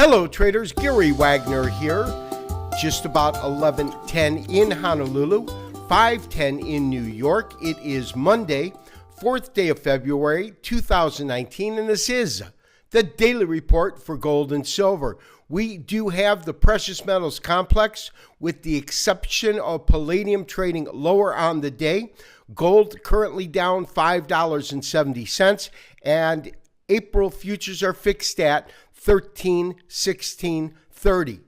Hello traders, Gary Wagner here. Just about 11:10 in Honolulu, 5:10 in New York. It is Monday, 4th day of February 2019, and this is the daily report for gold and silver. We do have the precious metals complex, with the exception of palladium trading lower on the day. Gold currently down $5.70, and April futures are fixed at 13.1630.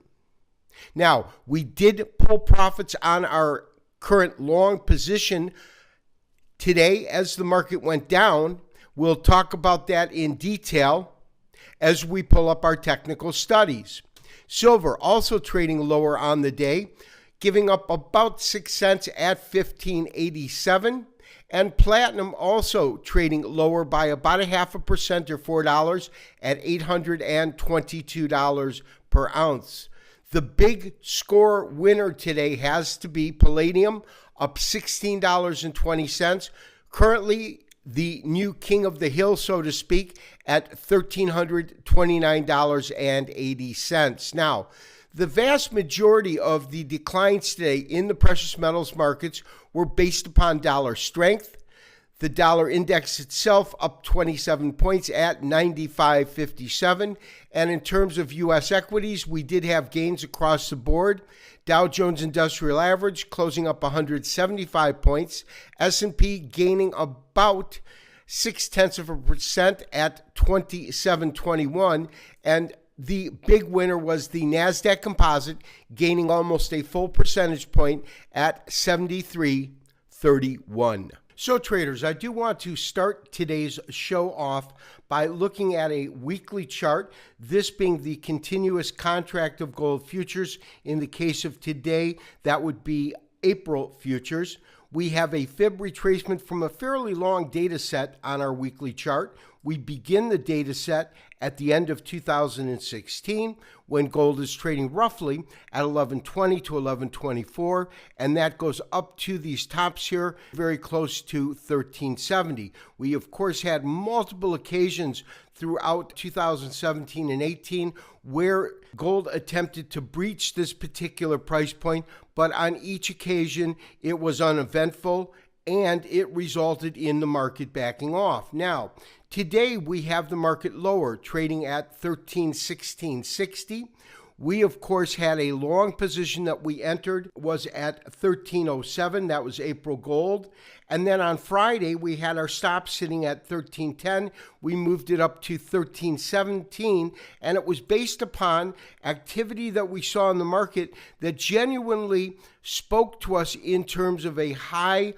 Now, we did pull profits on our current long position today as the market went down. We'll talk about that in detail as we pull up our technical studies. Silver also trading lower on the day, giving up about 6 cents at 15.87. And platinum also trading lower by about 0.5% or $4 at $822 per ounce. The big score winner today has to be palladium, up $16.20. Currently the new king of the hill, so to speak, at $1,329.80. Now, the vast majority of the declines today in the precious metals markets were based upon dollar strength. The dollar index itself up 27 points at 95.57. And in terms of U.S. equities, we did have gains across the board. Dow Jones Industrial Average closing up 175 points. S&P gaining about 0.6% at 27.21. And the big winner was the NASDAQ Composite, gaining almost a full percentage point at 73.31. So traders, I do want to start today's show off by looking at a weekly chart, this being the continuous contract of gold futures. In the case of today, that would be April futures. We have a fib retracement from a fairly long data set on our weekly chart. We begin the data set at the end of 2016 when gold is trading roughly at 1120 to 1124, and that goes up to these tops here very close to 1370. We of course had multiple occasions throughout 2017 and 18 where gold attempted to breach this particular price point, but on each occasion it was uneventful and it resulted in the market backing off. Now, today we have the market lower, trading at 1316.60. We, of course, had a long position that we entered, was at 1307. That was April gold. And then on Friday, we had our stop sitting at 1310. We moved it up to 1317, and it was based upon activity that we saw in the market that genuinely spoke to us in terms of a high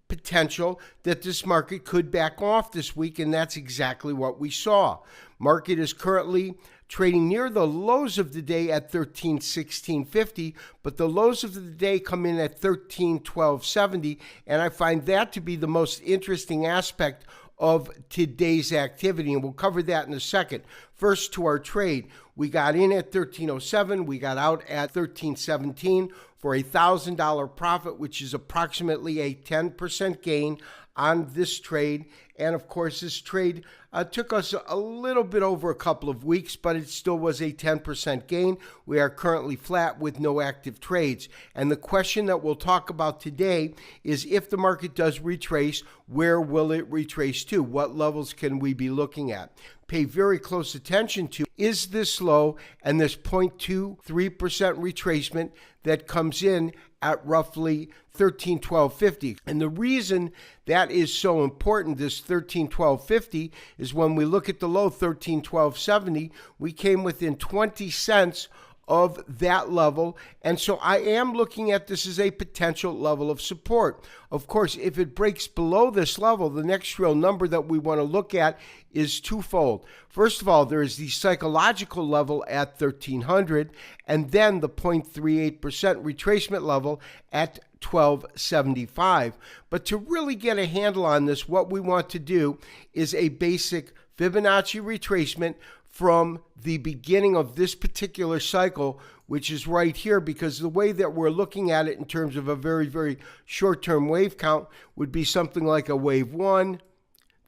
potential that this market could back off this week, and that's exactly what we saw. Market is currently trading near the lows of the day at 1316.50, but the lows of the day come in at 1312.70, and I find that to be the most interesting aspect of today's activity, and we'll cover that in a second. First, to our trade. We got in at 1307, we got out at 1317 for a $1,000 profit, which is approximately a 10% gain on this trade. And of course, this trade took us a little bit over a couple of weeks, but it still was a 10% gain. We are currently flat with no active trades. And the question that we'll talk about today is, if the market does retrace, where will it retrace to? What levels can we be looking at? Pay very close attention to, is this low and this 0.23% retracement that comes in at roughly 1312.50. And the reason that is so important, this 1312.50, is when we look at the low 1312.70, we came within 20 cents of that level. And so I am looking at this as a potential level of support. Of course, if it breaks below this level, the next real number that we want to look at is twofold. First of all, there is the psychological level at 1300, and then the 0.38% retracement level at 1275. But to really get a handle on this, what we want to do is a basic Fibonacci retracement from the beginning of this particular cycle, which is right here, because the way that we're looking at it in terms of a very, very short-term wave count would be something like a wave 1,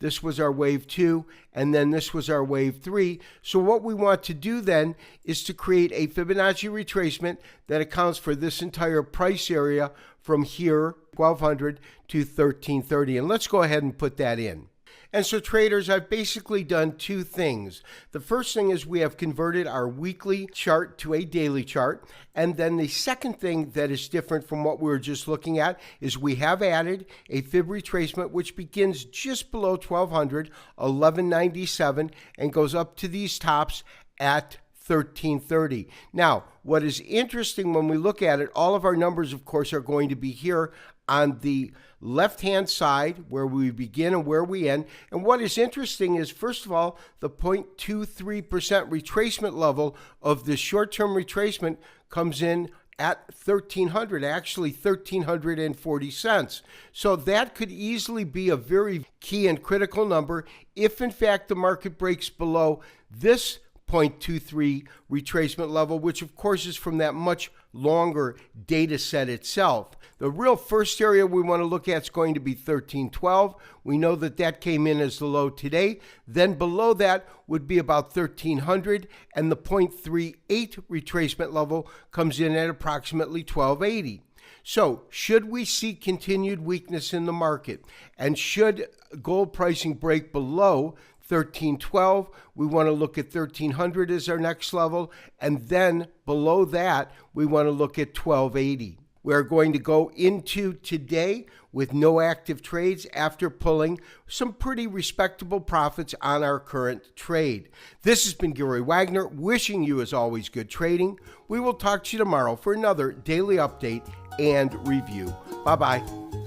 this was our wave 2, and then this was our wave 3. So what we want to do then is to create a Fibonacci retracement that accounts for this entire price area from here, 1200 to 1330. And let's go ahead and put that in. And so traders, I've basically done two things. The first thing is we have converted our weekly chart to a daily chart. And then the second thing that is different from what we were just looking at is we have added a fib retracement which begins just below 1200, 1197, and goes up to these tops at 1330. Now, what is interesting when we look at it, all of our numbers, of course, are going to be here on the left-hand side where we begin and where we end. And what is interesting is, first of all, the 0.23% retracement level of the short-term retracement comes in at 1300, actually 1340 cents. So that could easily be a very key and critical number if, in fact, the market breaks below this 0.23 retracement level, which of course is from that much longer data set itself. The real first area we want to look at is going to be 1312. We know that that came in as the low today. Then below that would be about 1300, and the 0.38 retracement level comes in at approximately 1280. So should we see continued weakness in the market, and should gold pricing break below 1312, we want to look at 1300 as our next level, and then below that we want to look at 1280. We're going to go into today with no active trades after pulling some pretty respectable profits on our current trade. This has been Gary Wagner, wishing you as always good trading. We will talk to you tomorrow for another daily update and review. Bye-bye.